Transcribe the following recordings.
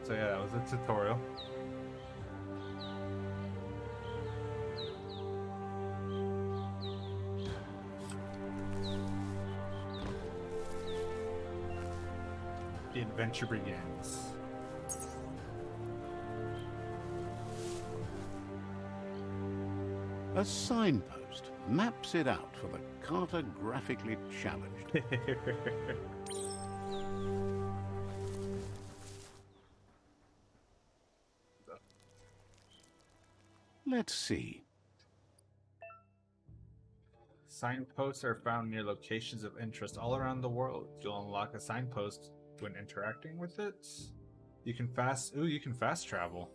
So yeah, that was a tutorial. The adventure begins. A signpost maps it out for the cartographically challenged. Let's see. Signposts are found near locations of interest all around the world. You'll unlock a signpost when interacting with it. You can fast travel.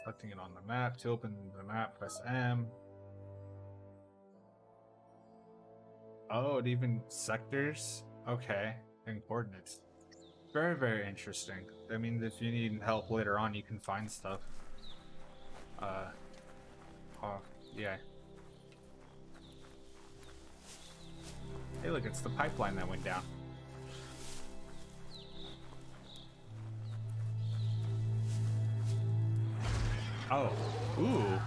Selecting it on the map. To open the map, press M. Oh, it even sectors? Okay. And coordinates. Very, very interesting. I mean, if you need help later on, you can find stuff. Oh, yeah. Hey, look, it's the pipeline that went down. Oh, ooh.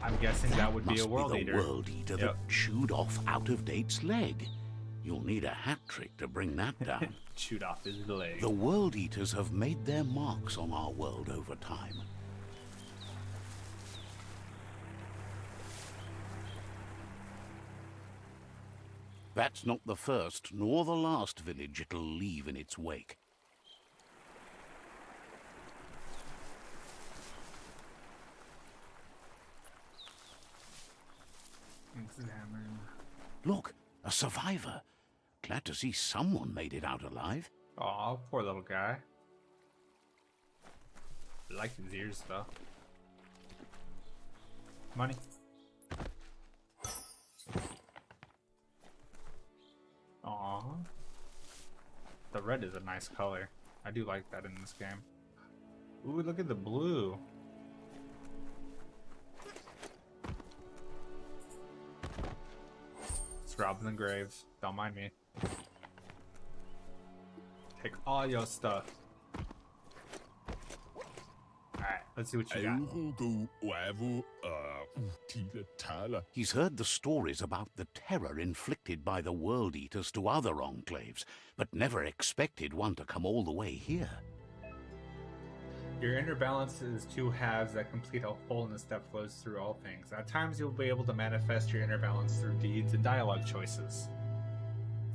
I'm guessing that would be a world eater. The world eater that chewed off Out of Date's leg. You'll need a hat trick to bring that down. Chewed off his leg. The world eaters have made their marks on our world over time. That's not the first nor the last village it'll leave in its wake. Examine. Look, a survivor. Glad to see someone made it out alive. Aw, poor little guy. I like his ears though. Money. Aw. The red is a nice color. I do like that in this game. Ooh, look at the blue. It's robbing the graves. Don't mind me. Take all your stuff. Alright, let's see what you got. He's heard the stories about the terror inflicted by the World Eaters to other enclaves, but never expected one to come all the way here. Your inner balance is two halves that complete a wholeness that flows through all things. At times, you'll be able to manifest your inner balance through deeds and dialogue choices.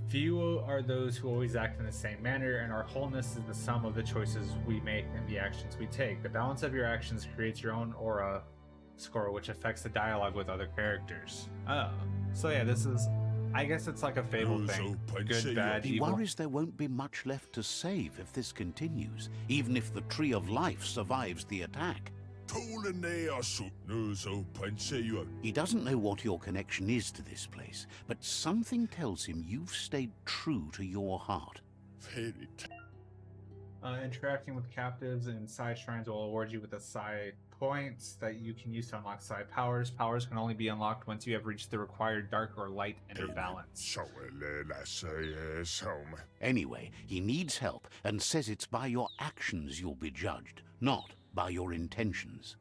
Few are those who always act in the same manner, and our wholeness is the sum of the choices we make and the actions we take. The balance of your actions creates your own aura score, which affects the dialogue with other characters. Oh, so yeah, this is, I guess it's like a Fable thing. Good, bad, He evil. worries there won't be much left to save if this continues, even if the Tree of Life survives the attack. He doesn't know what your connection is to this place, but something tells him you've stayed true to your heart. Interacting with captives and side shrines will award you with the side points that you can use to unlock side powers. Powers can only be unlocked once you have reached the required dark or light inner balance. Anyway, he needs help and says it's by your actions you'll be judged, not by your intentions.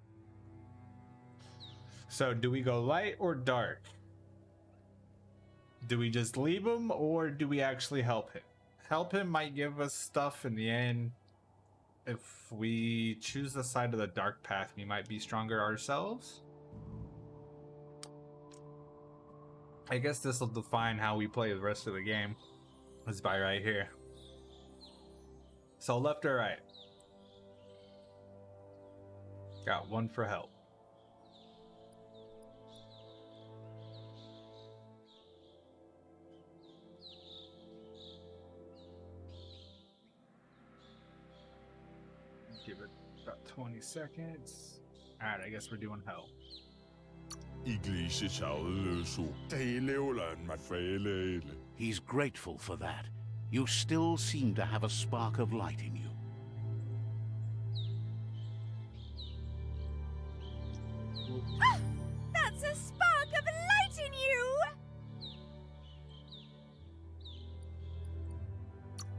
So do we go light or dark? Do we just leave him, or do we actually help him? Help him might give us stuff in the end. If we choose the side of the dark path, we might be stronger ourselves. I guess this will define how we play the rest of the game. Is by right here. So left or right? Got one for help. Give it about 20 seconds. Alright, I guess we're doing help. He's grateful for that. You still seem to have a spark of light in you.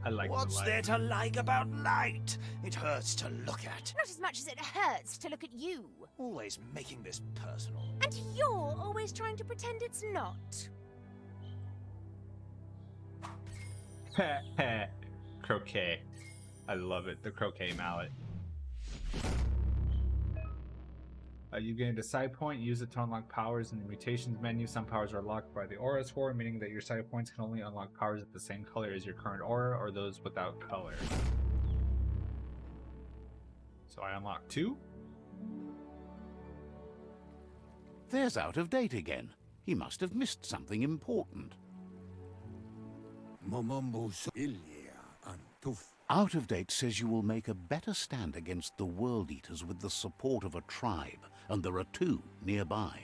I like the What's light. there to like about light? It hurts to look at. Not as much as it hurts to look at you. Always making this personal. And you're always trying to pretend it's not. Croquet. I love it. The croquet mallet. You gained a side point. Use it to unlock powers in the mutations menu. Some powers are locked by the aura score, meaning that your side points can only unlock powers of the same color as your current aura or those without color. So I unlock 2. There's Out of Date again. He must have missed something important. Out of Date says you will make a better stand against the World Eaters with the support of a tribe, and there are 2 nearby.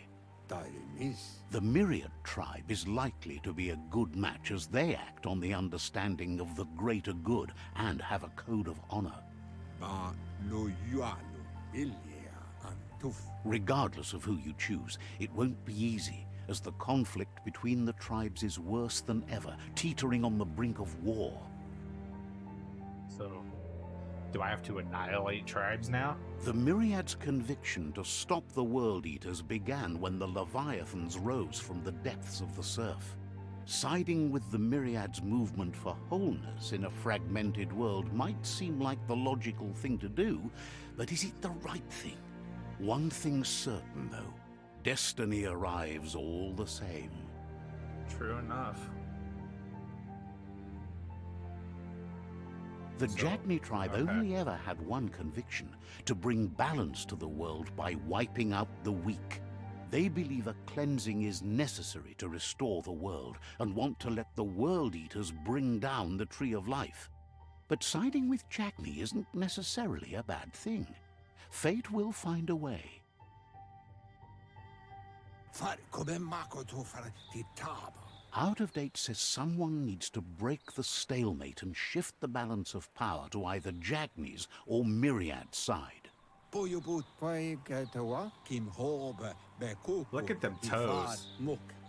The Myriad tribe is likely to be a good match as they act on the understanding of the greater good and have a code of honor. Regardless of who you choose, it won't be easy, as the conflict between the tribes is worse than ever, teetering on the brink of war. So, do I have to annihilate tribes now? The Myriad's conviction to stop the World Eaters began when the Leviathans rose from the depths of the surf. Siding with the Myriad's movement for wholeness in a fragmented world might seem like the logical thing to do, but is it the right thing? One thing's certain, though. Destiny arrives all the same. True enough. The Jagni tribe only ever had one conviction: to bring balance to the world by wiping out the weak. They believe a cleansing is necessary to restore the world, and want to let the World Eaters bring down the Tree of Life. But siding with Jagni isn't necessarily a bad thing. Fate will find a way. Out of Date says someone needs to break the stalemate and shift the balance of power to either Jagni's or Myriad's side. Look at them toes.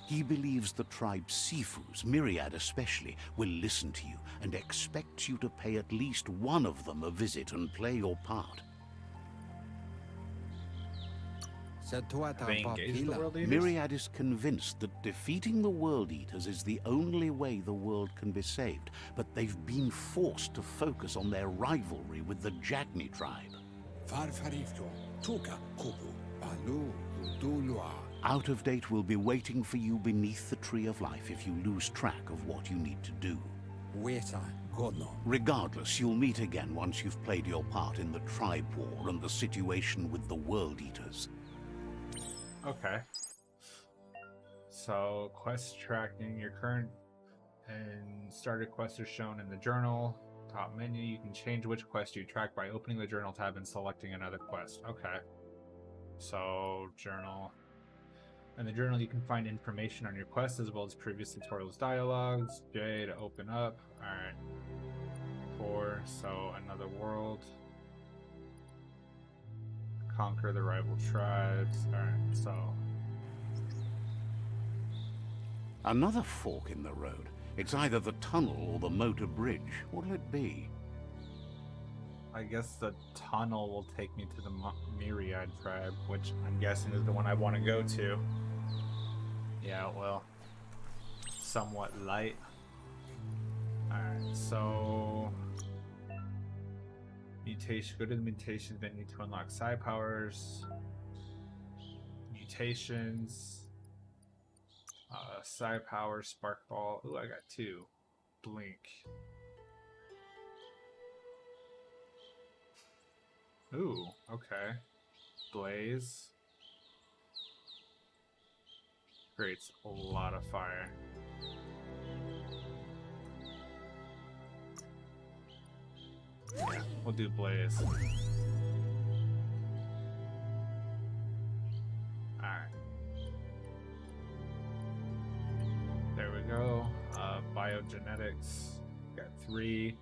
He believes the tribe's Sifus, Myriad especially, will listen to you and expects you to pay at least one of them a visit and play your part. They engage the World Eaters? Myriad is convinced that defeating the World Eaters is the only way the world can be saved, but they've been forced to focus on their rivalry with the Jagni tribe. Out of Date will be waiting for you beneath the Tree of Life if you lose track of what you need to do. Regardless, you'll meet again once you've played your part in the tribe war and the situation with the World Eaters. Okay. So, quest tracking. Your current and started quests are shown in the journal. Top menu. You can change which quest you track by opening the journal tab and selecting another quest. Okay. So, journal. In the journal, you can find information on your quest as well as previous tutorials, dialogues. J to open up. Alright. 4. So, another world. Conquer the rival tribes. Alright, so. Myriad fork in the road. It's either the tunnel or the motor bridge. What'll it be? I guess the tunnel will take me to the Myriad tribe, which I'm guessing is the one I want to go to. Yeah, well, somewhat light. Alright, so mutation. Go to the mutations menu to unlock side powers. Mutations. Side power, spark ball. Ooh, I got 2. Blink. Ooh, okay. Blaze. Creates a lot of fire. Yeah, we'll do Blaze. Alright. There we go. Biogenetics. Got 3.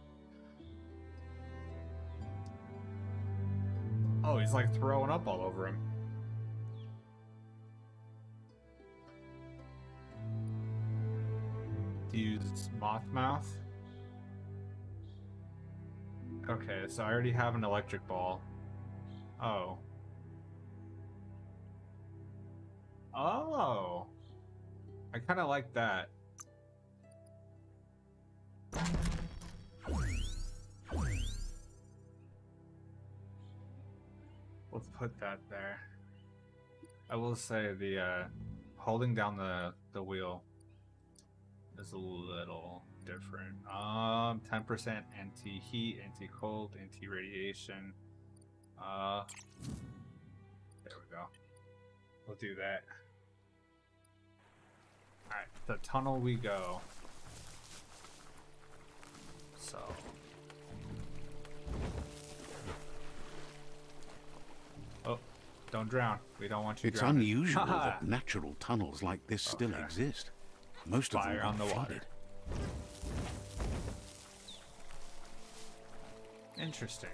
Oh, he's like throwing up all over him. Use moth mouth. Okay, so I already have an electric ball. Oh. Oh. I kind of like that. Let's put that there. I will say the holding down the wheel is a little different. 10% anti-heat, anti-cold, anti-radiation. There we go. We'll do that. Alright, the tunnel we go. So oh, don't drown. We don't want you It's drowning. unusual that natural tunnels like this still Okay. exist. Most of them Fire are on the water. flooded. Interesting.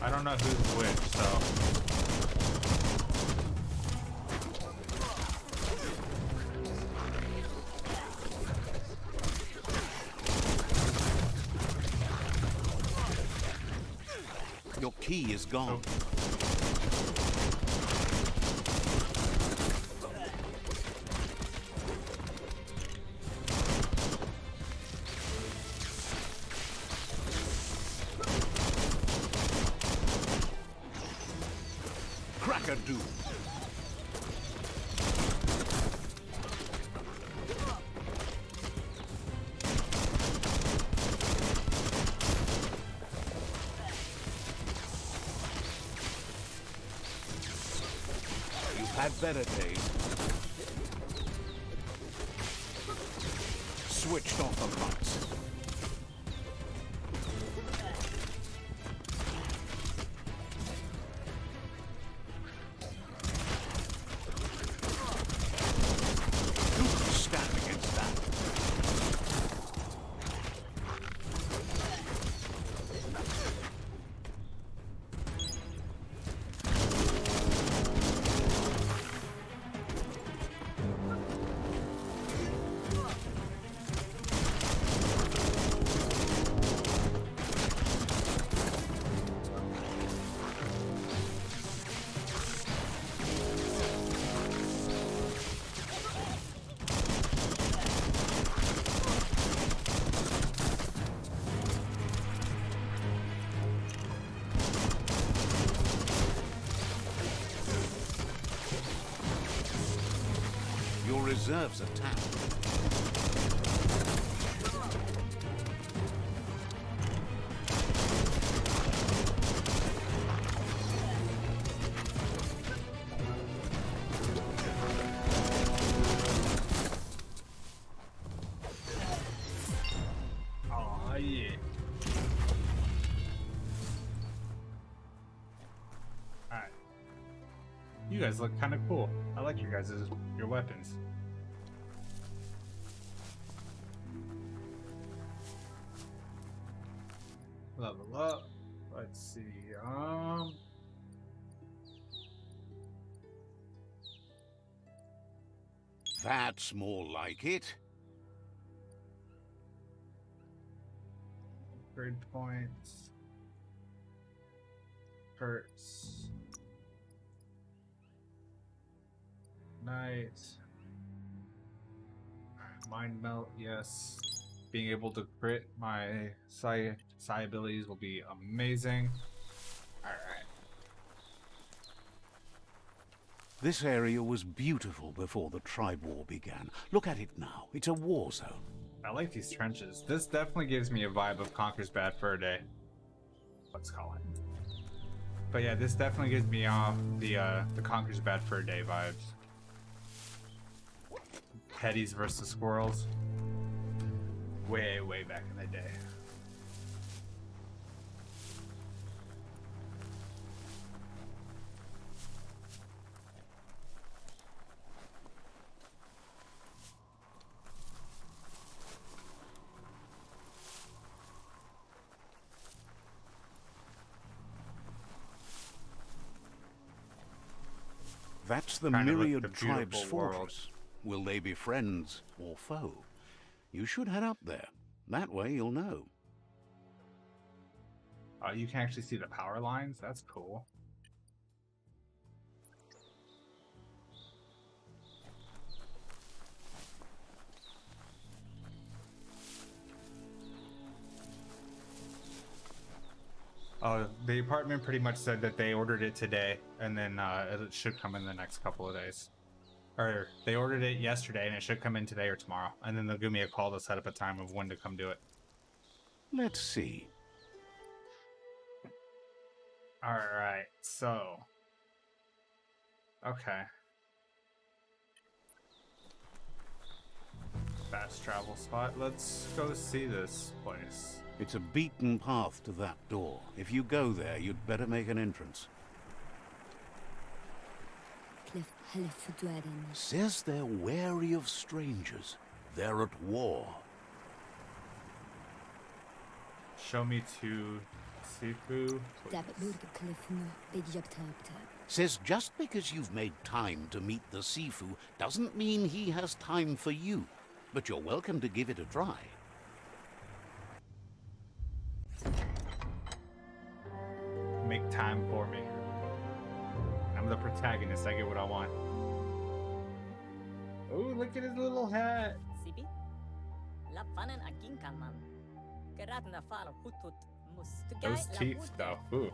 I don't know who's which, so Your key is gone. Cracker-doo. You've had better days. Switched off the lights. Who can stand against that? Your reserves are tapped. oh yeah. Alright. You guys look kind of cool. I like your weapons. Level up. Let's see. That's more like it. Grade points. Hurts. Night. Mind melt, yes. Being able to crit my psi abilities will be amazing. Alright. This area was beautiful before the tribe war began. Look at it now. It's a war zone. I like these trenches. This definitely gives me a vibe of Conker's Bad Fur Day. Let's call it. But yeah, this definitely gives me off the Conker's Bad Fur Day vibes. Teddies versus squirrels. Way, way back in the day. That's the Trying to look myriad at the tribe's beautiful world. fortress. Will they be friends or foe? You should head up there. That way you'll know. You can actually see the power lines. That's cool. The apartment pretty much said that they ordered it today, and then it should come in the next couple of days. Or they ordered it yesterday, and it should come in today or tomorrow. And then they'll give me a call to set up a time of when to come do it. Let's see. Alright, so... Okay. Fast travel spot. Let's go see this place. It's a beaten path to that door. If you go there, you'd better make an entrance. Says they're wary of strangers. They're at war. Show me to Sifu. Says just because you've made time to meet the Sifu doesn't mean he has time for you. But you're welcome to give it a try. Make time for me. I'm the protagonist. I get what I want. Oh, look at his little hat. Sipi? Lapanan aging kalman. Gerat na falo hutut Those teeth, though. Ooh.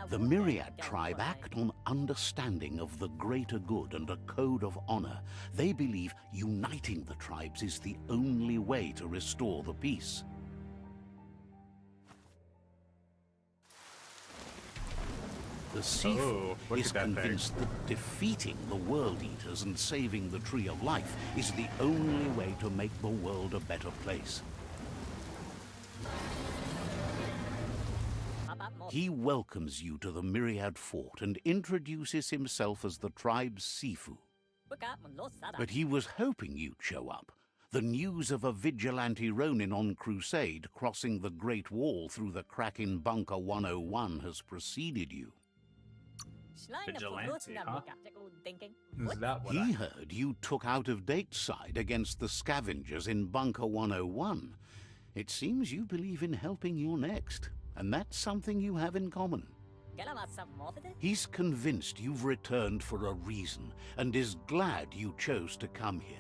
The Myriad tribe act on understanding of the greater good and a code of honor. They believe uniting the tribes is the only way to restore the peace. The Sifu is convinced that defeating the World Eaters and saving the Tree of Life is the only way to make the world a better place. He welcomes you to the Myriad Fort and introduces himself as the tribe's Sifu. But he was hoping you'd show up. The news of a vigilante Ronin on crusade crossing the Great Wall through the crack in Bunker 101 has preceded you. Vigilante, huh? Is that what He heard you took out-of-date side against the scavengers in Bunker 101. It seems you believe in helping your next, and that's something you have in common. He's convinced you've returned for a reason, and is glad you chose to come here.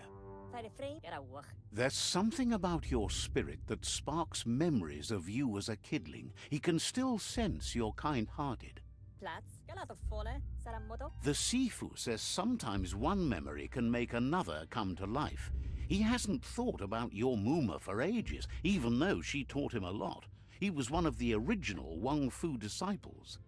There's something about your spirit that sparks memories of you as a kidling. He can still sense you're kind-hearted. The Sifu says sometimes one memory can make another come to life. He hasn't thought about your Muma for ages, even though she taught him a lot. He was one of the original Wang Fu disciples.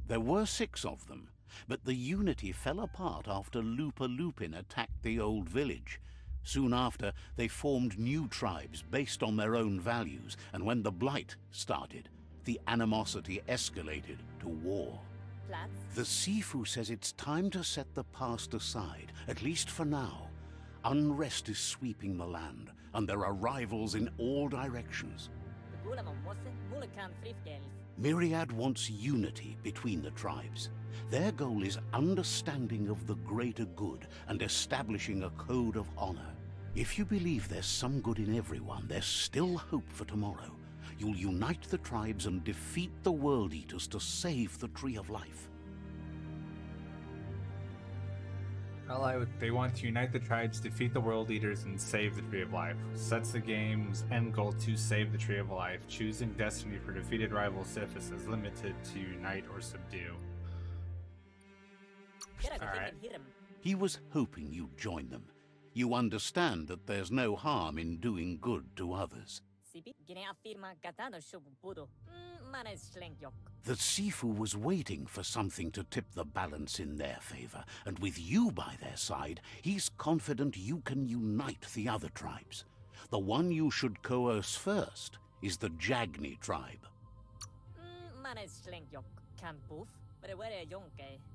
There were 6 of them, but the unity fell apart after Lupa Lupin attacked the old village. Soon after, they formed new tribes based on their own values, and when the Blight started, the animosity escalated to war. The Sifu says it's time to set the past aside, at least for now. Unrest is sweeping the land, and there are rivals in all directions. Myriad wants unity between the tribes. Their goal is understanding of the greater good and establishing a code of honor. If you believe there's some good in everyone, there's still hope for tomorrow. You'll unite the tribes and defeat the World Eaters to save the Tree of Life. They want to unite the tribes, defeat the World Eaters, and save the Tree of Life. Sets the game's end goal to save the Tree of Life. Choosing destiny for defeated rival Sithis is limited to unite or subdue. Alright. He was hoping you'd join them. You understand that there's no harm in doing good to others. The Sifu was waiting for something to tip the balance in their favor, and with you by their side, he's confident you can unite the other tribes. The one you should coerce first is the Jagni tribe.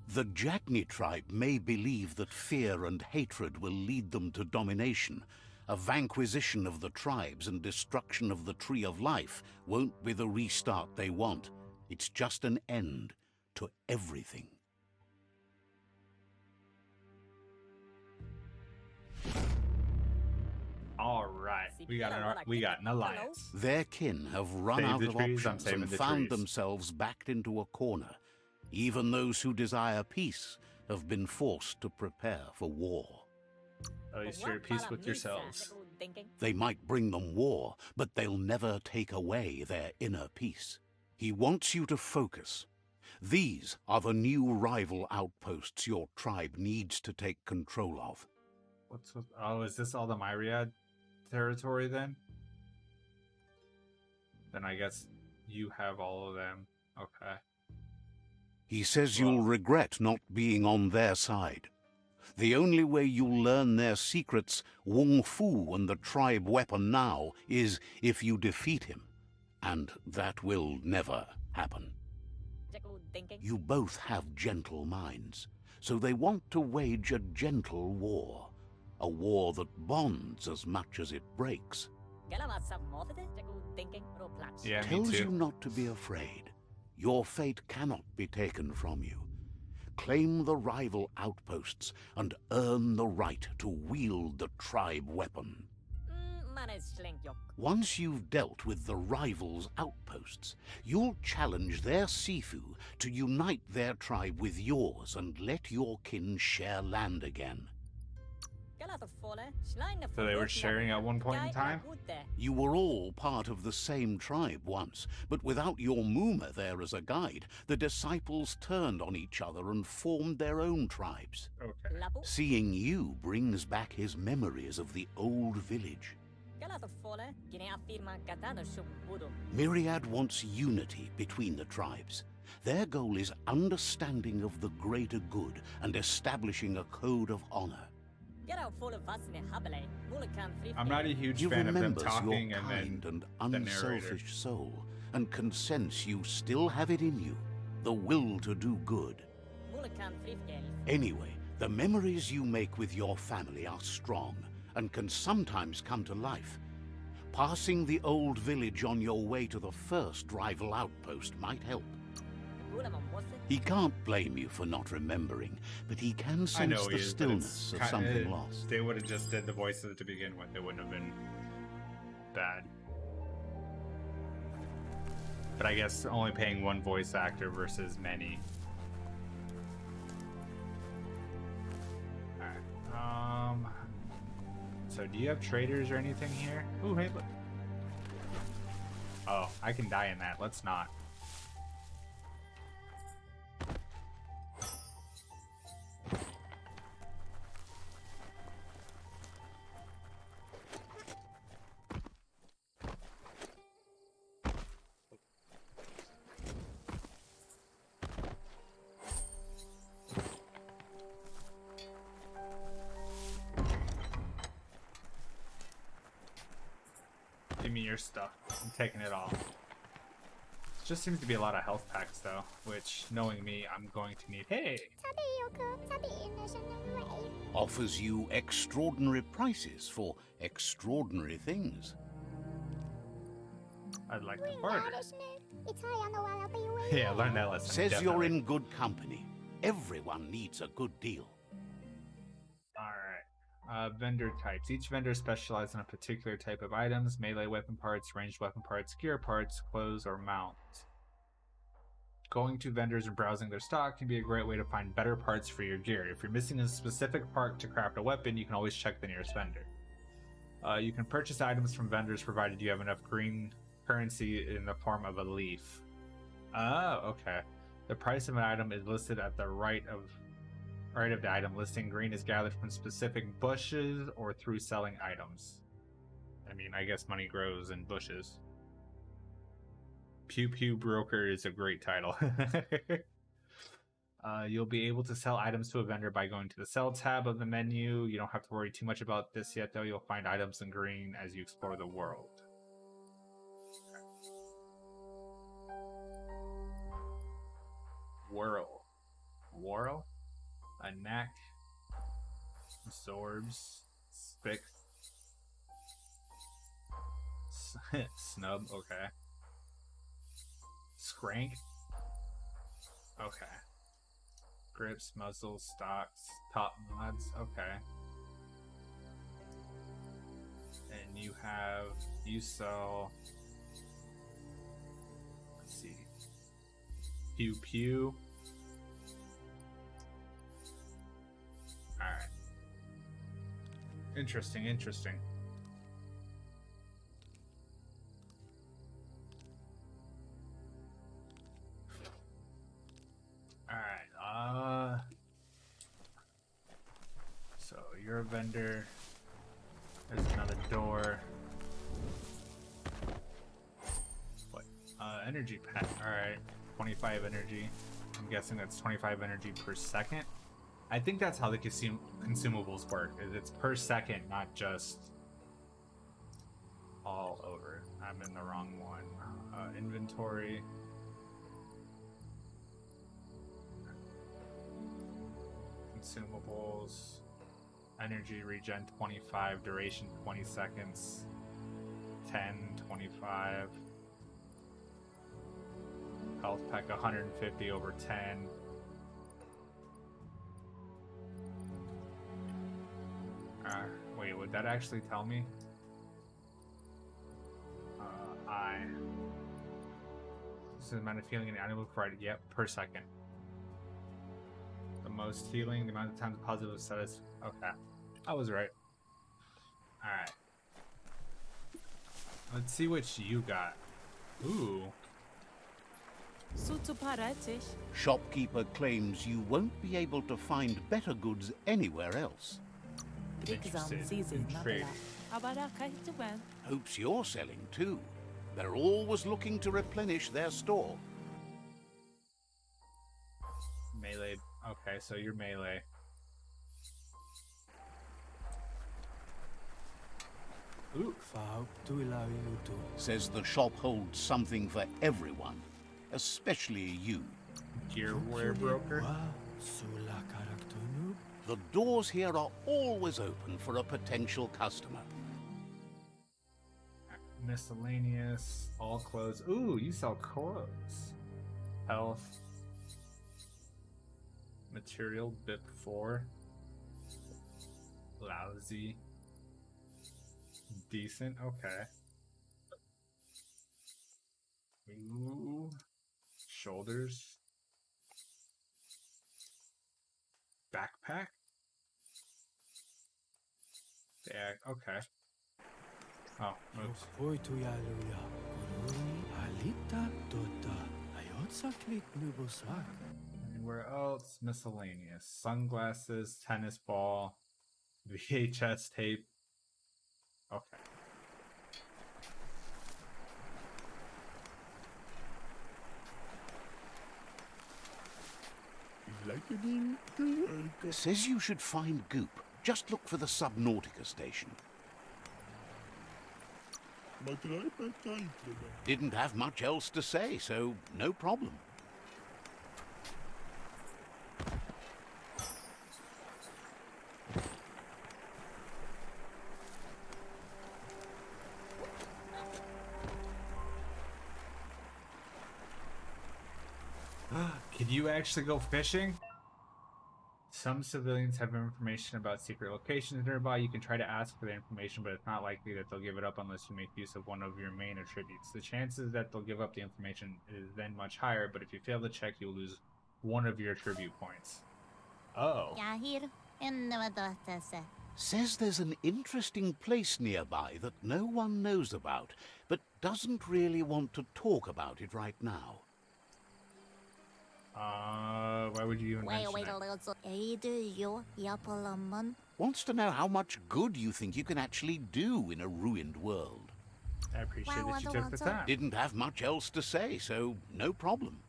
The Jagni tribe may believe that fear and hatred will lead them to domination, a vanquisition of the tribes and destruction of the Tree of Life won't be the restart they want. It's just an end to everything. All right, we got an alliance. Their kin have run Save out the of trees, I'm options saving and the found trees. themselves backed into a corner. Even those who desire peace have been forced to prepare for war. At least you're at peace with yourselves. They might bring them war, but they'll never take away their inner peace. He wants you to focus. These are the new rival outposts your tribe needs to take control of. Oh, is this all the Myriad territory then? Then I guess you have all of them. Okay. He says you'll regret not being on their side. The only way you'll learn their secrets, Wung Fu and the tribe weapon now, is if you defeat him. And that will never happen. You both have gentle minds, so they want to wage a gentle war. A war that bonds as much as it breaks. Yeah, me Tells too. you not to be afraid. Your fate cannot be taken from you. Claim the rival outposts and earn the right to wield the tribe weapon. Once you've dealt with the rivals' outposts, you'll challenge their Sifu to unite their tribe with yours and let your kin share land again. So they were sharing at one point in time? You were all part of the same tribe once, but without your Muma there as a guide, the disciples turned on each other and formed their own tribes. Okay. Seeing you brings back his memories of the old village. Myriad wants unity between the tribes. Their goal is understanding of the greater good and establishing a code of honor. I'm not a huge He fan of them remembers talking your and kind then and the narrator. unselfish soul, and can sense you still have it in you, the will to do good. Anyway, the memories you make with your family are strong, and can sometimes come to life. Passing the old village on your way to the first rival outpost might help. He can't blame you for not remembering, but he can I sense know the he is, but stillness of something lost. They would have just did the voices to begin with. It wouldn't have been bad. But I guess only paying one voice actor versus many. Alright. So do you have traders or anything here? Ooh, hey, look. Oh, I can die in that. Let's not. Give me your stuff. I'm taking it all. Just seems to be a lot of health packs though, which, knowing me, I'm going to need. Hey! Offers you extraordinary prices for extraordinary things. I'd like to barter. Yeah, learn that lesson. Says definitely. you're in good company. Everyone needs a good deal. Alright. Vendor types. Each vendor specializes in a particular type of items: melee weapon parts, ranged weapon parts, gear parts, clothes, or mount. Going to vendors and browsing their stock can be a great way to find better parts for your gear. If you're missing a specific part to craft a weapon, you can always check the nearest vendor. You can purchase items from vendors provided you have enough green currency in the form of a leaf. Oh, okay. The price of an item is listed at the right of the item listing. Green is gathered from specific bushes or through selling items. I mean, I guess money grows in bushes. Pew Pew Broker is a great title. You'll be able to sell items to a vendor by going to the Sell tab of the menu. You don't have to worry too much about this yet, though. You'll find items in green as you explore the world. Whirl? A neck. Absorbs. Spix. Snub, okay. Scrank. Okay. Grips, muzzles, stocks, top mods, okay. And you sell, let's see, Pew Pew. Alright. Interesting, interesting. Alright, so you're a vendor. There's another door. What? Energy pack. Alright. 25 energy. I'm guessing that's 25 energy per second. I think that's how the consumables work. It's per second, not just all over. I'm in the wrong one. Inventory. Consumables. Energy regen 25, duration 20 seconds, 10, 25, health pack 150 over 10. Wait, would that actually tell me? This is the amount of healing an animal provided, yep, per second. The most healing, the amount of times positive status. Okay, I was right. Alright. Let's see what you got. Ooh. Shopkeeper claims you won't be able to find better goods anywhere else. Trade. Hopes you're selling too. They're always looking to replenish their store. Melee. Okay, so you're melee. Ooh. Says the shop holds something for everyone, especially you. Gearware broker. The doors here are always open for a potential customer. Miscellaneous. All clothes. Ooh, you sell clothes. Health. Material BIP 4. Lousy. Decent. Okay. Ooh. Shoulders. Backpack. Bag. Okay. Oh, oops. Anywhere else? Miscellaneous. Sunglasses, tennis ball, VHS tape. Okay. Says you should find goop. Just look for the Subnautica station. Didn't have much else to say, so no problem. Can you actually go fishing? Some civilians have information about secret locations nearby. You can try to ask for the information, but it's not likely that they'll give it up unless you make use of one of your main attributes. The chances that they'll give up the information is then much higher, but if you fail the check, you'll lose one of your attribute points. Oh. Says there's an interesting place nearby that no one knows about, but doesn't really want to talk about it right now. Why would you even mention it? Wants to know how much good you think you can actually do in a ruined world. I appreciate that you took the time. Didn't have much else to say, so no problem.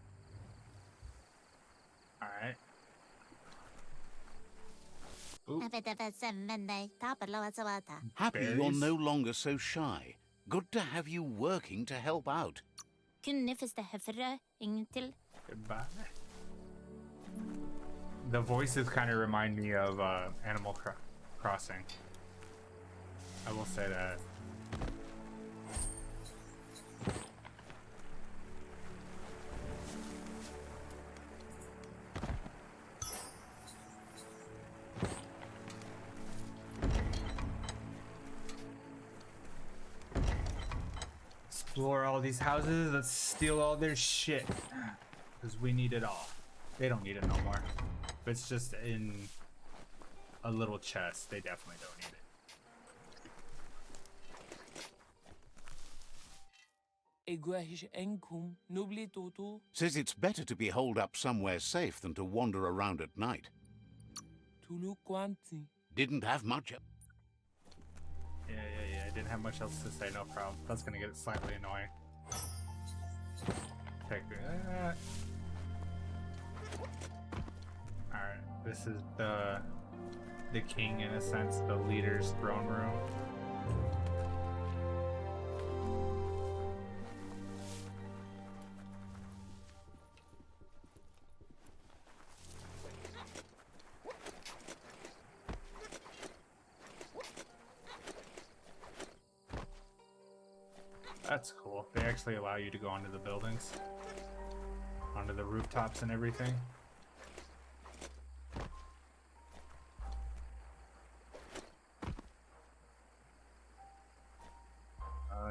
Alright. Happy you're Berries? no longer so shy. Good to have you working to help out. Goodbye. The voices kind of remind me of Animal Crossing. I will say that. explore all these houses. Let's steal all their shit. Because we need it all. They don't need it no more. If it's just in a little chest, they definitely don't need it. Says it's better to be holed up somewhere safe than to wander around at night. Didn't have much. Yeah. I didn't have much else to say. No problem. That's gonna get slightly annoying. Take that. Alright, this is the king, in a sense, the leader's throne room. That's cool. They actually allow you to go onto the buildings, onto the rooftops and everything.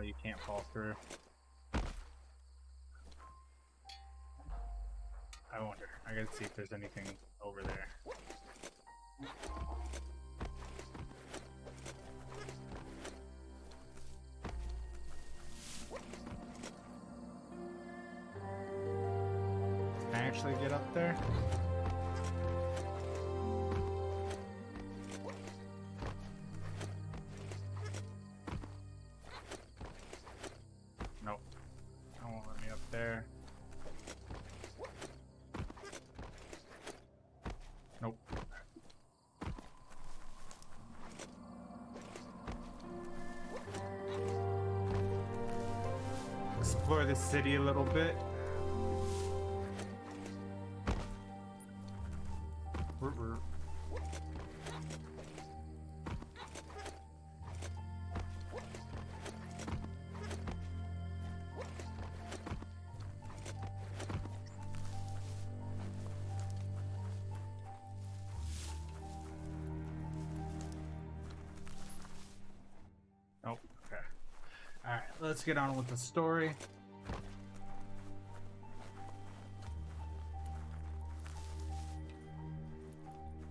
You can't fall through. I wonder. I gotta see if there's anything over there. Can I actually get up there? Nope. I won't let me up there. Nope. Explore the city a little bit. Oh, okay. Alright, let's get on with the story.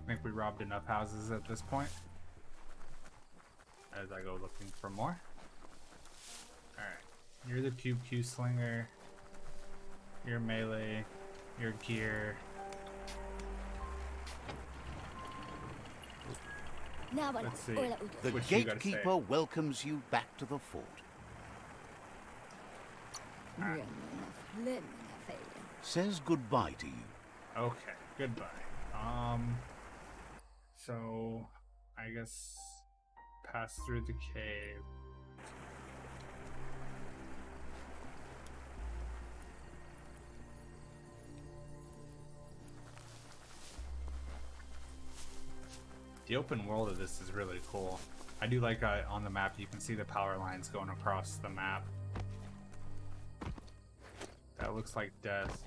I think we robbed enough houses at this point. As I go looking for more. Alright. You're the Cube Q Slinger. Your melee. Your gear. Let's see. The What you gotta say. gatekeeper welcomes you back to the fort. Says goodbye to you. Okay, goodbye. So I guess pass through the cave. The open world of this is really cool. I do like on the map you can see the power lines going across the map. That looks like death.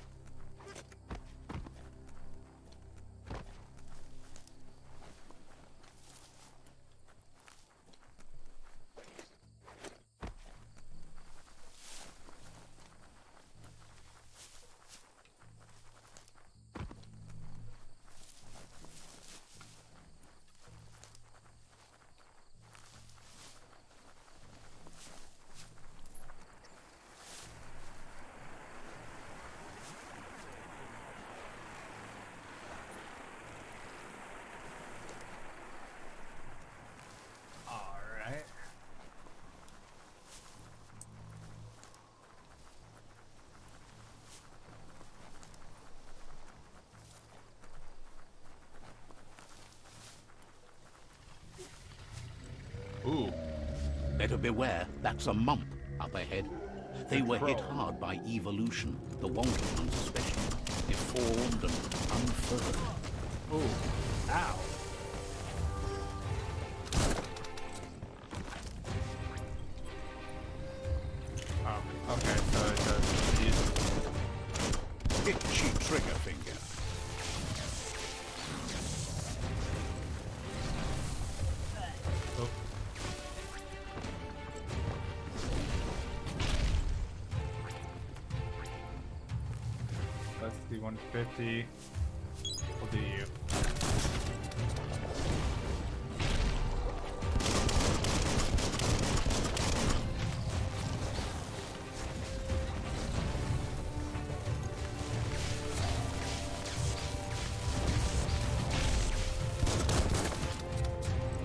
Ooh. Better beware, that's a mump up ahead. They were hit crow. hard by evolution, the wonky ones especially. Deformed and unfurled. Ooh. Ow. Oh, okay, so it does use Itchy trigger finger. oh. 150. We'll do you.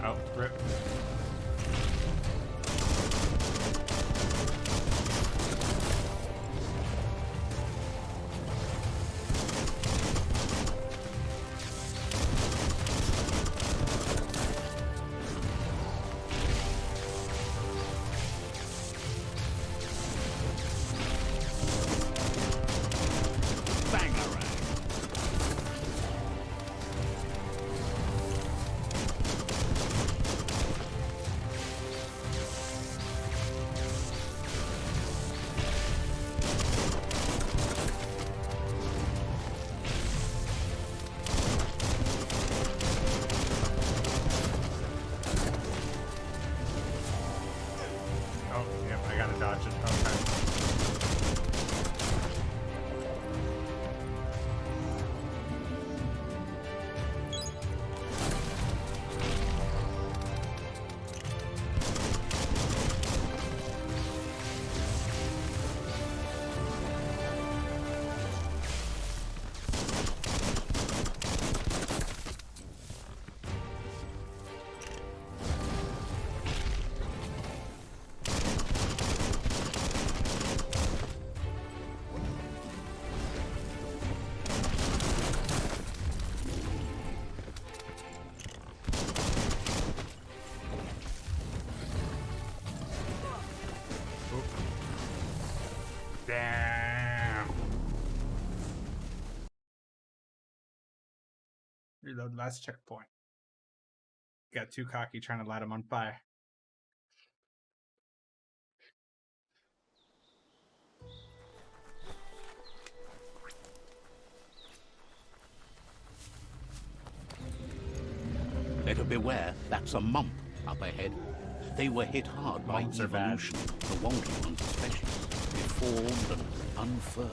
Oh, rip. Oh, yep, I gotta dodge it. Okay. Oop. Damn. Reload last checkpoint. Got too cocky trying to light him on fire. Better beware, that's a mump up ahead. They were hit hard by Mumps are bad. evolution, the wonky ones especially, deformed and unfurred.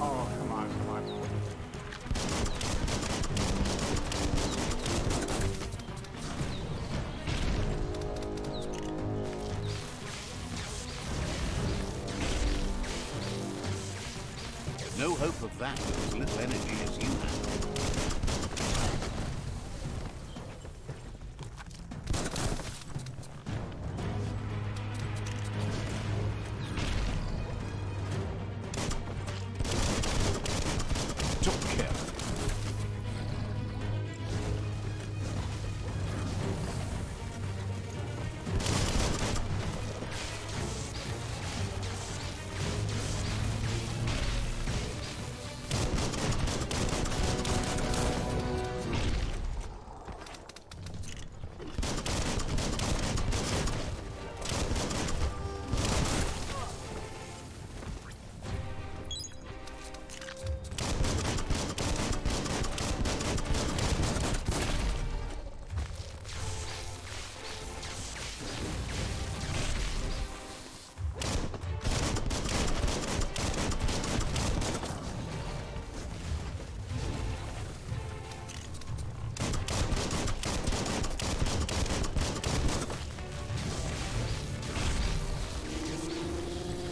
Oh, come on, come on. No hope of that with as little energy as you have. Took care of it.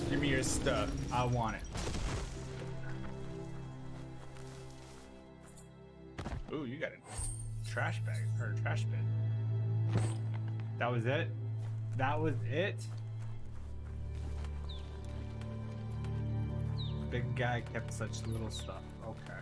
Give me your stuff. I want it. Ooh, you got a trash bag or a trash bin. That was it? That was it? Big guy kept such little stuff. Okay.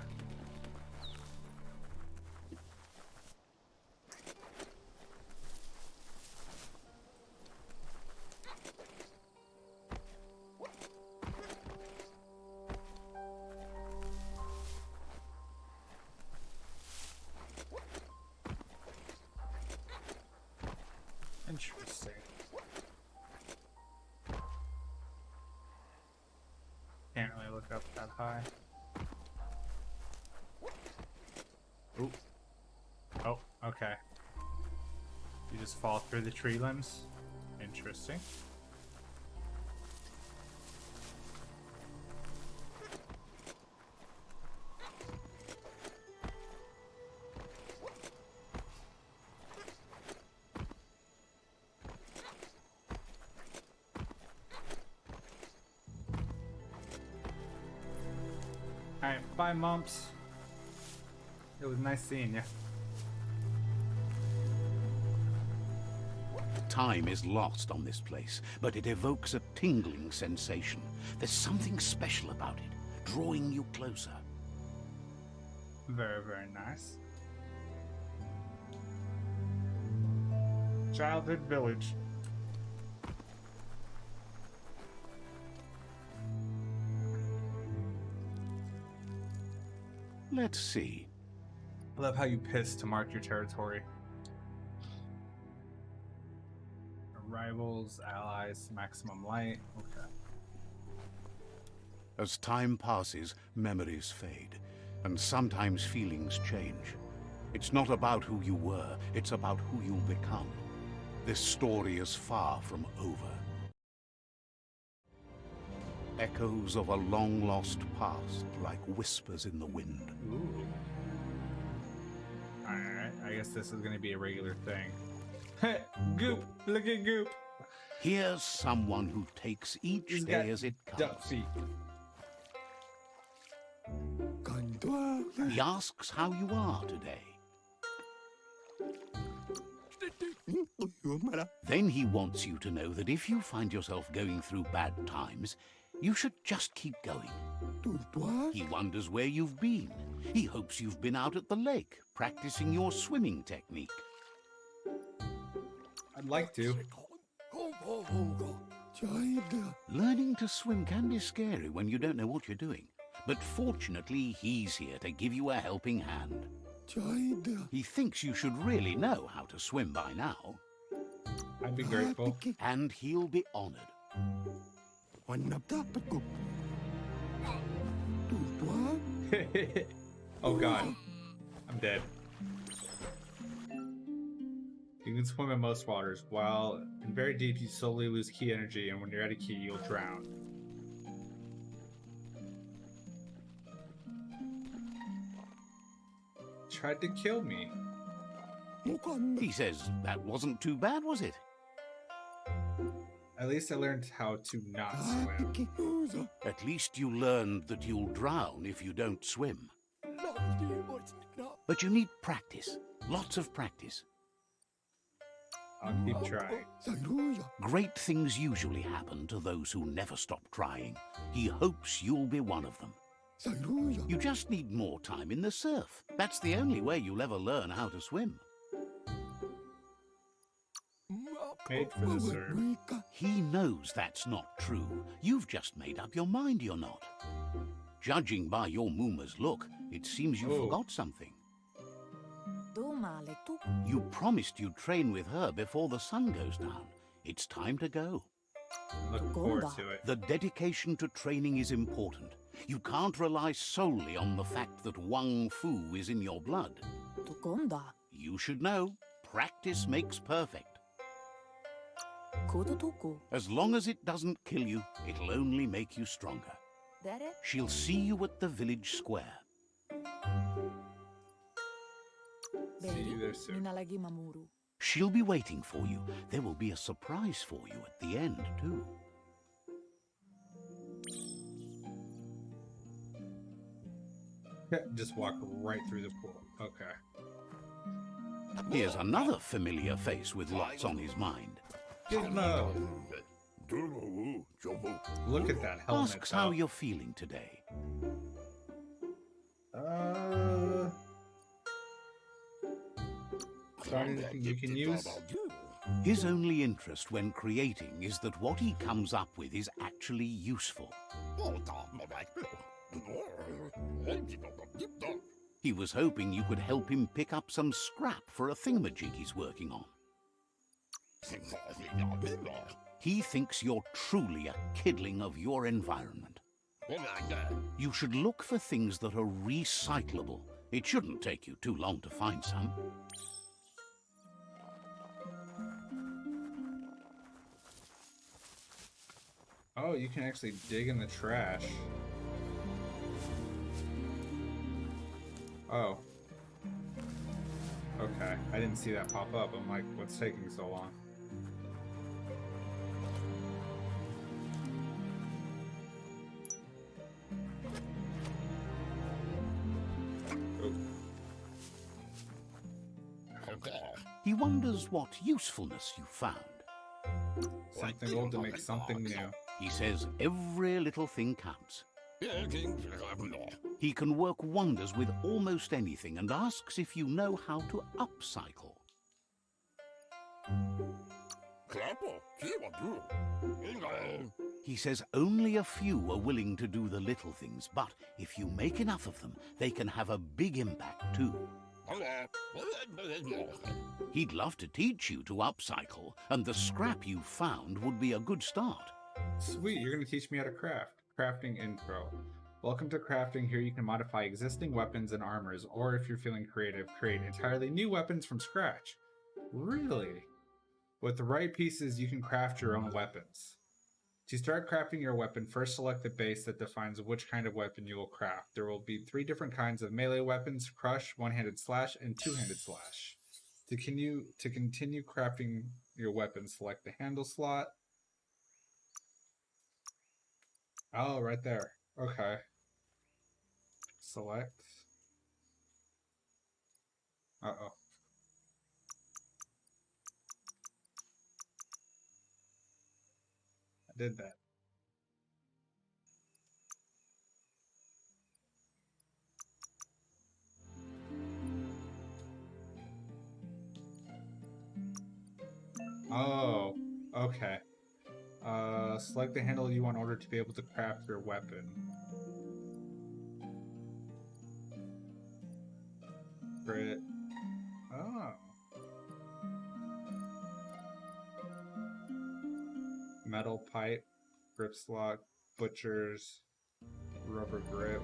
Interesting. Can't really look up that high. Ooh. Oh, okay. You just fall through the tree limbs? Interesting. Alright, bye, Mumps. It was nice seeing you. Time is lost on this place, but it evokes a tingling sensation. There's something special about it, drawing you closer. Very, very nice. Childhood village. Let's see. I love how you piss to mark your territory. Rivals, allies, maximum light. Okay. As time passes, memories fade, and sometimes feelings change. It's not about who you were, it's about who you'll become. This story is far from over. Echoes of a long-lost past, like whispers in the wind. Ooh. Alright, I guess this is gonna be a regular thing. Goop! Look at Goop! Here's someone who takes each He's day got as it duck comes. feet. He asks how you are today. Then he wants you to know that if you find yourself going through bad times, you should just keep going. He wonders where you've been. He hopes you've been out at the lake, practicing your swimming technique. I'd like to. Learning to swim can be scary when you don't know what you're doing. But fortunately, he's here to give you a helping hand. He thinks you should really know how to swim by now. I'd be grateful. And he'll be honored. Oh god. I'm dead. You can swim in most waters. While in very deep, you slowly lose key energy, and when you're out of key, you'll drown. Tried to kill me. He says that wasn't too bad, was it? At least I learned how to not swim. At least you learned that you'll drown if you don't swim. But you need practice. Lots of practice. I'll keep trying. Great things usually happen to those who never stop trying. He hopes you'll be one of them. You just need more time in the surf. That's the only way you'll ever learn how to swim. Made for the surf. He knows that's not true. You've just made up your mind you're not. Judging by your Muma's look, it seems you forgot something. You promised you'd train with her before the sun goes down. It's time to go. Look forward to it. The dedication to training is important. You can't rely solely on the fact that Wang Fu is in your blood. You should know, practice makes perfect. As long as it doesn't kill you, it'll only make you stronger. She'll see you at the village square. See you there soon. She'll be waiting for you. There will be a surprise for you at the end, too. Just walk right through the pool. Okay. Here's another familiar face with lots on his mind. Gizmo! Look at that helmet. Asks how you're feeling today. Got anything you can use? His only interest when creating is that what he comes up with is actually useful. He was hoping you could help him pick up some scrap for a thingamajig he's working on. He thinks you're truly a kidling of your environment. You should look for things that are recyclable It shouldn't take you too long to find some. Oh, you can actually dig in the trash. Oh. Okay, I didn't see that pop up. I'm like, what's taking so long? He wonders what usefulness you found. Something old to make something new. He says every little thing counts. He can work wonders with almost anything and asks if you know how to upcycle. He says only a few are willing to do the little things, but if you make enough of them, they can have a big impact too. He'd love to teach you to upcycle, and the scrap you found would be a good start. Sweet, you're going to teach me how to craft. Crafting intro. Welcome to crafting. Here you can modify existing weapons and armors, or if you're feeling creative, create entirely new weapons from scratch. Really? With the right pieces, you can craft your own weapons. To start crafting your weapon, first select the base that defines which kind of weapon you will craft. There will be 3 different kinds of melee weapons: crush, one-handed slash, and two-handed slash. To continue crafting your weapon, select the handle slot. Oh, right there. Okay. Select. Uh-oh. I did that. Oh, okay. Select the handle you want in order to be able to craft your weapon. Crit. Oh. Metal pipe, grip slot, butchers, rubber grip.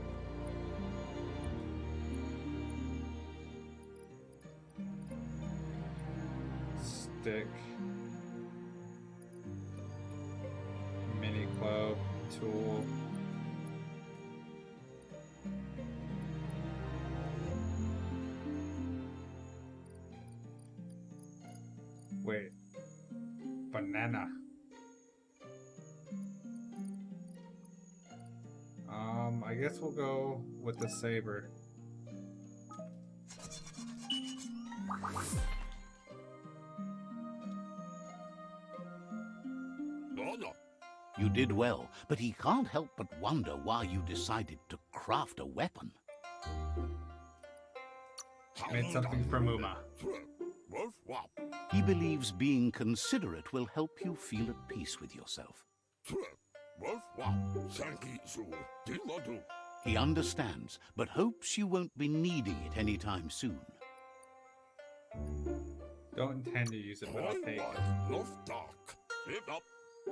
Stick. Mini club, tool. Wait. Banana. I guess we'll go with the saber. You did well, but he can't help but wonder why you decided to craft a weapon. Made something for Muma. He believes being considerate will help you feel at peace with yourself. He understands, but hopes you won't be needing it anytime soon. Don't intend to use it, but I'll take it.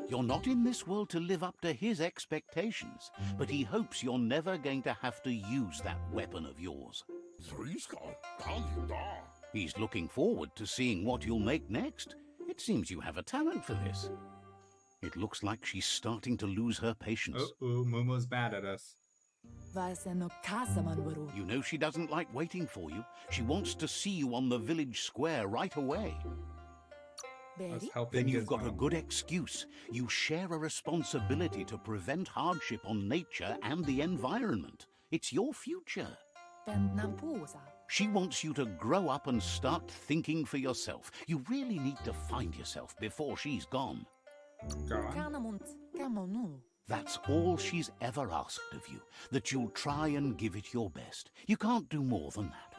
You're not in this world to live up to his expectations, but he hopes you're never going to have to use that weapon of yours. He's looking forward to seeing what you'll make next. It seems you have a talent for this. It looks like she's starting to lose her patience. Uh-oh, Muma's mad at us. You know she doesn't like waiting for you. She wants to see you on the village square right away. Us helping Then you've his got a mom. good excuse. You share a responsibility to prevent hardship on nature and the environment. It's your future. She wants you to grow up and start thinking for yourself. You really need to find yourself before she's gone. Go on. That's all she's ever asked of you, that you'll try and give it your best. You can't do more than that.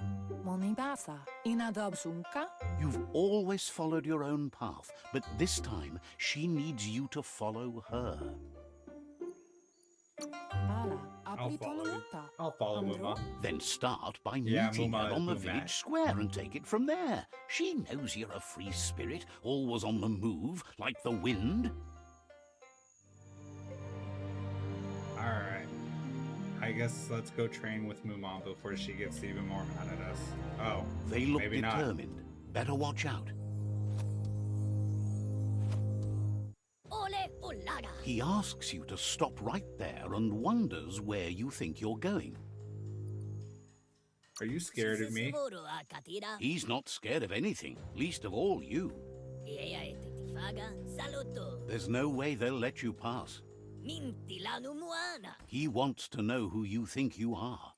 You've always followed your own path, but this time she needs you to follow her. I'll follow Muma. Then start by Yeah, meeting Muma her is on the Muma. village square and take it from there. She knows you're a free spirit, always on the move, like the wind. Alright. I guess let's go train with Mumon before she gets even more mad at us. Oh, They look maybe not. determined. Better watch out. Ole Olaga. He asks you to stop right there and wonders where you think you're going. Are you scared of me? Sisivoro a Katira. He's not scared of anything, least of all you. Iea e Titifaga. Saluto. There's no way they'll let you pass. Mintilanu Muana. He wants to know who you think you are.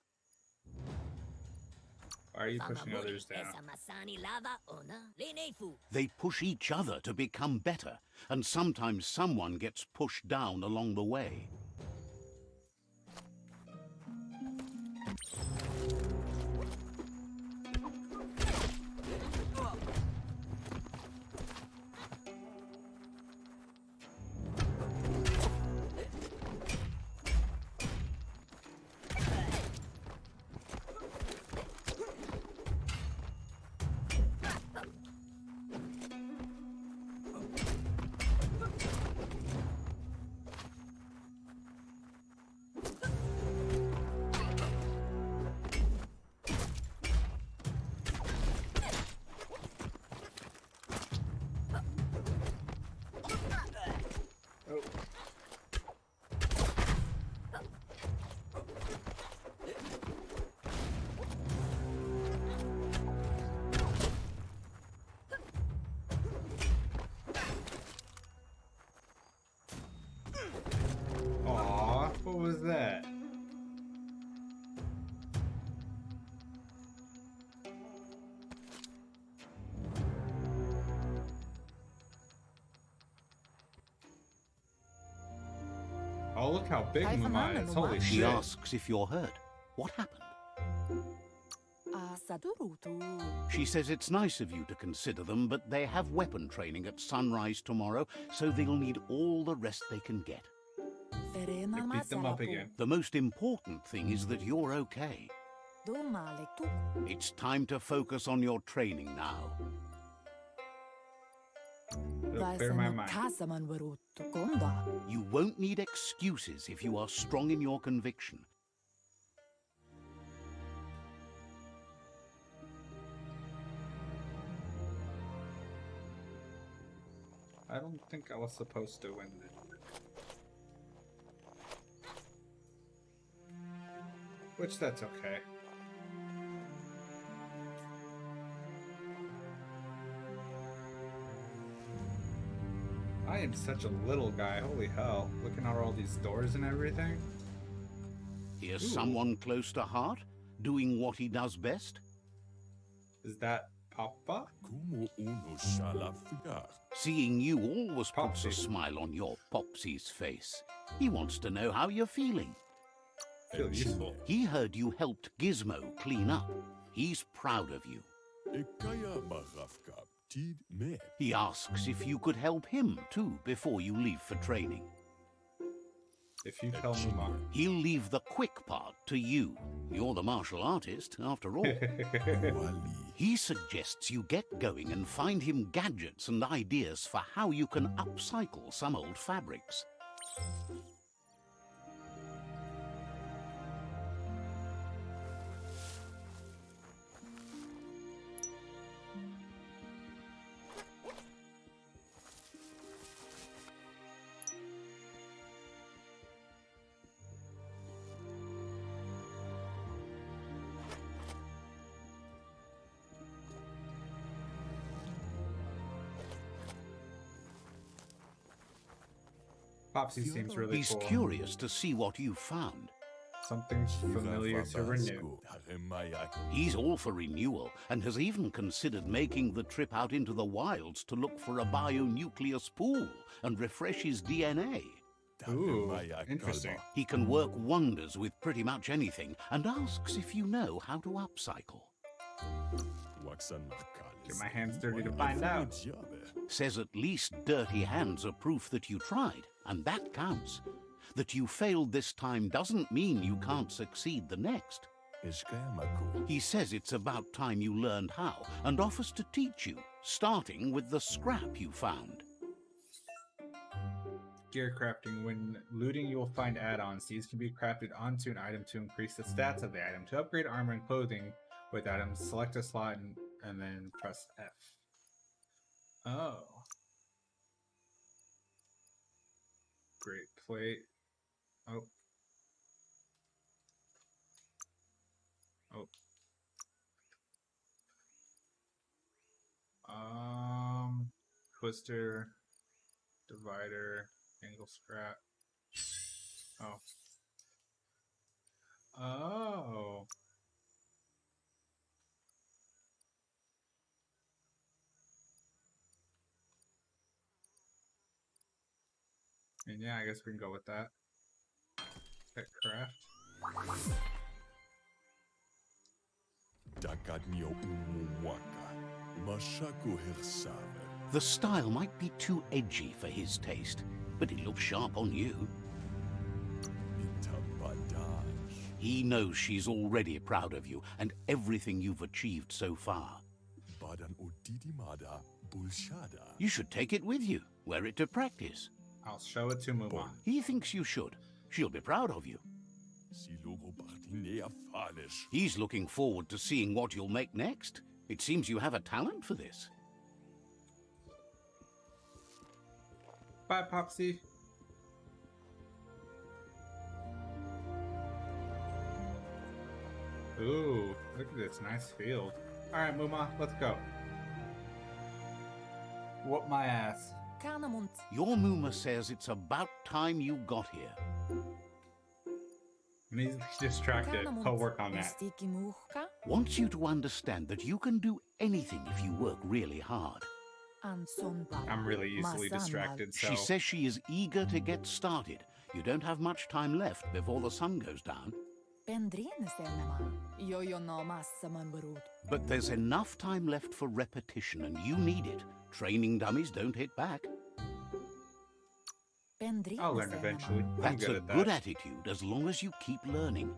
Why are you pushing Famamuri others down? esa masani lava ona lenefu. They push each other to become better, and sometimes someone gets pushed down along the way. Aw, what was that? Oh, look how big Mama is. Holy She shit. asks if you're hurt. What happened? She says it's nice of you to consider them, but they have weapon training at sunrise tomorrow, so they'll need all the rest they can get. They beat them up again. The most important thing is that you're okay. It's time to focus on your training now. It'll clear my mind. You won't need excuses if you are strong in your conviction. I don't think I was supposed to win it. Which, that's okay. I am such a little guy, holy hell. Looking at all these doors and everything. Here's Ooh. someone close to heart, doing what he does best. Is that Papa? Como uno shala fiar. Seeing you always puts a Popsy. smile on your Popsy's face. He wants to know how you're feeling. Feel useful. He heard you helped Gizmo clean up. He's proud of you. Ekaya marafka tid me. He asks if you could help him too before you leave for training. If you tell Mama. He'll leave the quick part to you. You're the martial artist, after all. Wali. He suggests you get going and find him gadgets and ideas for how you can upcycle some old fabrics. Popsy seems really He's cool. curious to see what you've found. Something familiar to renew. He's all for renewal and has even considered making the trip out into the wilds to look for a bionucleus pool and refresh his DNA. Ooh, interesting. He can work wonders with pretty much anything and asks if you know how to upcycle. Get my hands dirty to find out. Says at least dirty hands are proof that you tried, and that counts. That you failed this time doesn't mean you can't succeed the next. He says it's about time you learned how and offers to teach you, starting with the scrap you found. Gear crafting. When looting, you will find add-ons. These can be crafted onto an item to increase the stats of the item. To upgrade armor and clothing with items, select a slot and then press F. Oh. Great plate. Oh. Oh. Twister, divider, angle scrap. Oh. Oh. And yeah, I guess we can go with that. Pet craft. Takatnio umuwaka. Mashaku hersave. The style might be too edgy for his taste, but it looks sharp on you. Itabadaj. He knows she's already proud of you and everything you've achieved so far. Badan udidimada bulshada. You should take it with you, wear it to practice. I'll show it to Muma. He thinks you should. She'll be proud of you. Silogo bartinea falish. He's looking forward to seeing what you'll make next. It seems you have a talent for this. Bye, Popsy. Ooh, look at this nice field. Alright, Muma, let's go. Whoop my ass. Your Muma says it's about time you got here. And he's distracted. I'll work on that. Wants you to understand that you can do anything if you work really hard. I'm really easily distracted, so... She says she is eager to get started. You don't have much time left before the sun goes down. But there's enough time left for repetition, and you need it. Training dummies don't hit back. I'll learn eventually. I'm That's good a at that. good attitude as long as you keep learning.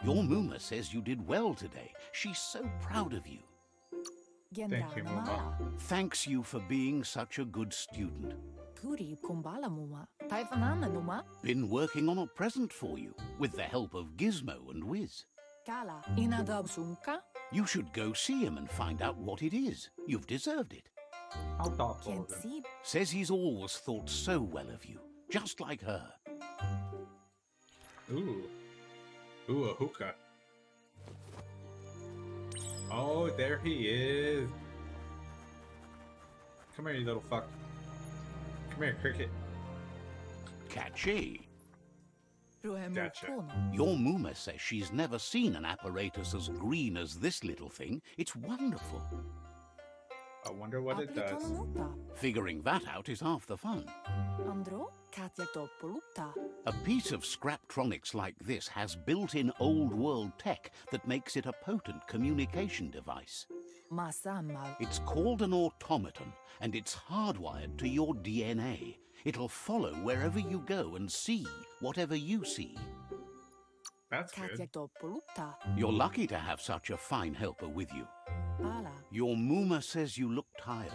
Your Muma says you did well today. She's so proud of you. Thank you, Muma. Thanks you for being such a good student. Been working on a present for you, with the help of Gizmo and Wiz. You should go see him and find out what it is. You've deserved it. How thoughtful of him. Says he's always thought so well of you, just like her. Ooh. Ooh, a hookah. Oh, there he is. Come here, you little fuck. Come here, cricket. Catchy. Gotcha. Your Muma says she's never seen an apparatus as green as this little thing. It's wonderful. I wonder what it does. Figuring that out is half the fun. A piece of Scraptronics like this has built-in old-world tech that makes it a potent communication device. It's called an automaton, and it's hardwired to your DNA. It'll follow wherever you go and see whatever you see. That's good. You're lucky to have such a fine helper with you. Your Muma says you look tired.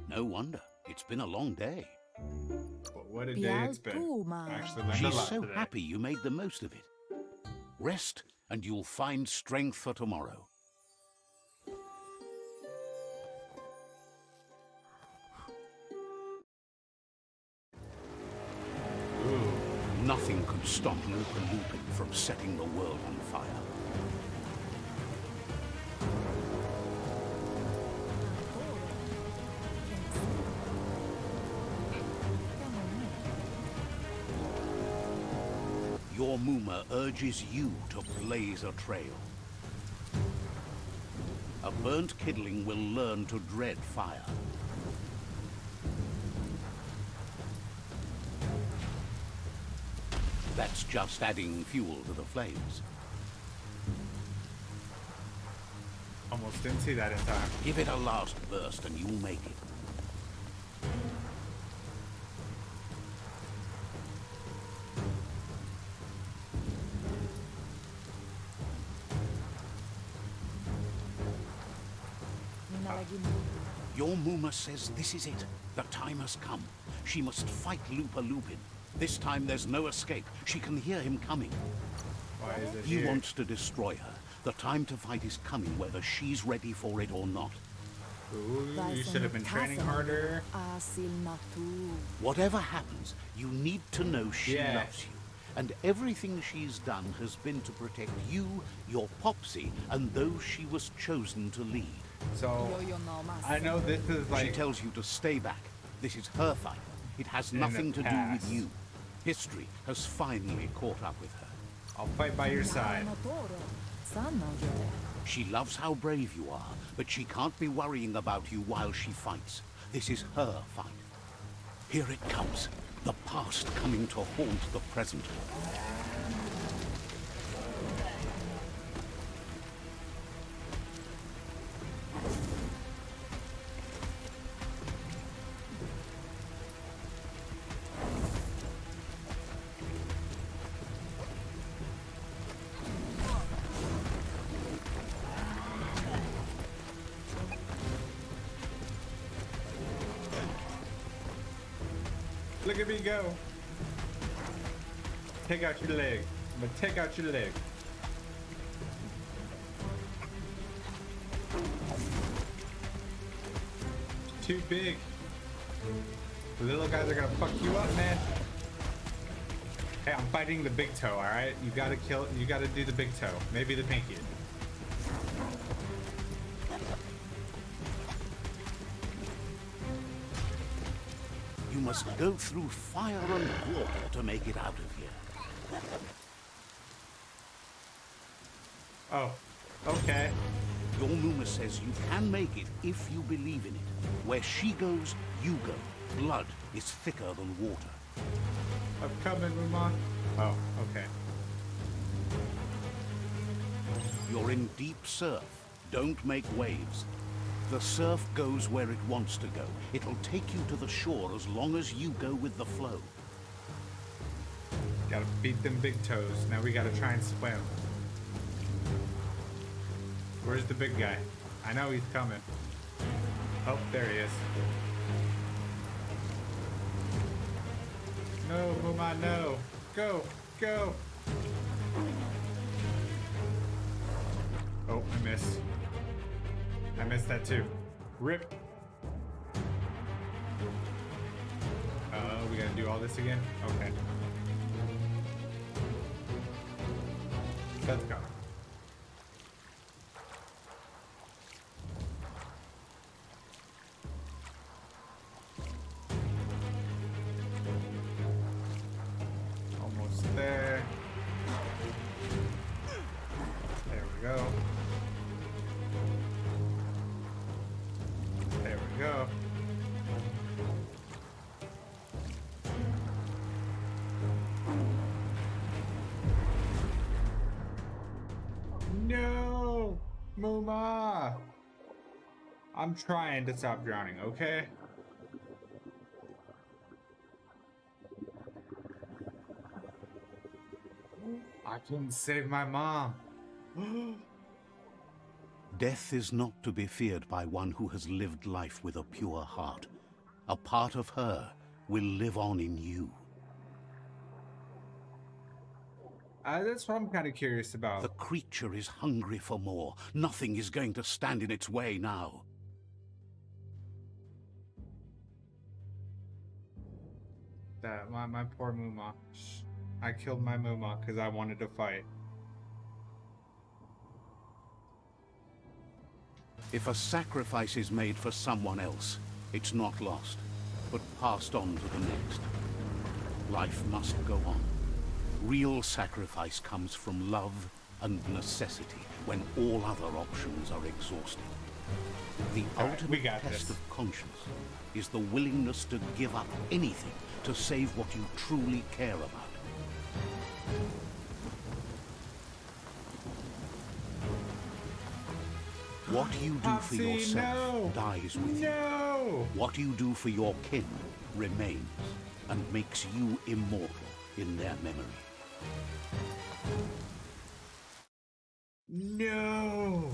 No wonder. It's been a long day. Well, what a day it's been. I actually learned a She's lot so today. happy you made the most of it. Rest, and you'll find strength for tomorrow. Ooh. Nothing could stop Looper Looping from setting the world on fire. Your Muma urges you to blaze a trail. A burnt kidling will learn to dread fire. That's just adding fuel to the flames. Almost didn't see that in time. Give it a last burst and you'll make it. Your Muma says this is it. The time has come. She must fight Lupa Lupin. This time there's no escape. She can hear him coming. Why is it He here? wants to destroy her. The time to fight is coming, whether she's ready for it or not. Ooh, you should have been training harder. Whatever happens, you need to know she Yeah. loves you. And everything she's done has been to protect you, your Popsy, and those she was chosen to lead. So, I know this is She like... tells you to stay back. This is her fight. It has In nothing the to do past. with you. History has finally caught up with her. I'll fight by your side. She loves how brave you are, but she can't be worrying about you while she fights. This is her fight. Here it comes. The past coming to haunt the present. Look at me go. Take out your leg. I'm gonna take out your leg. Too big. The little guys are gonna fuck you up, man. Hey, I'm fighting the big toe, alright? You gotta do the big toe. Maybe the pinky. You must go through fire and water to make it out of here. Oh, okay. Your Muma says you can make it if you believe in it. Where she goes, you go. Blood is thicker than water. I'm coming, Muma. Oh, okay. You're in deep surf. Don't make waves. The surf goes where it wants to go. It'll take you to the shore as long as you go with the flow. Gotta beat them big toes. Now we gotta try and swim. Where's the big guy? I know he's coming. Oh, there he is. No, Muma, no. Go, go. Oh, I missed. I missed that too. Rip. We gotta do all this again? Okay. Let's go. Almost there. There we go. There we go. No! Muma! I'm trying to stop drowning, okay? I couldn't save my mom. Death is not to be feared by one who has lived life with a pure heart. A part of her will live on in you. That's what I'm kind of curious about. The creature is hungry for more. Nothing is going to stand in its way now. That my poor Muma. I killed my Muma because I wanted to fight. If a sacrifice is made for someone else, it's not lost, but passed on to the next. Life must go on. Real sacrifice comes from love and necessity when all other options are exhausted. The All right, we ultimate got test this. of conscience is the willingness to give up anything to save what you truly care about. What you do for Popsy, yourself no! dies with you. No! What you do for your kin remains and makes you immortal in their memory. No!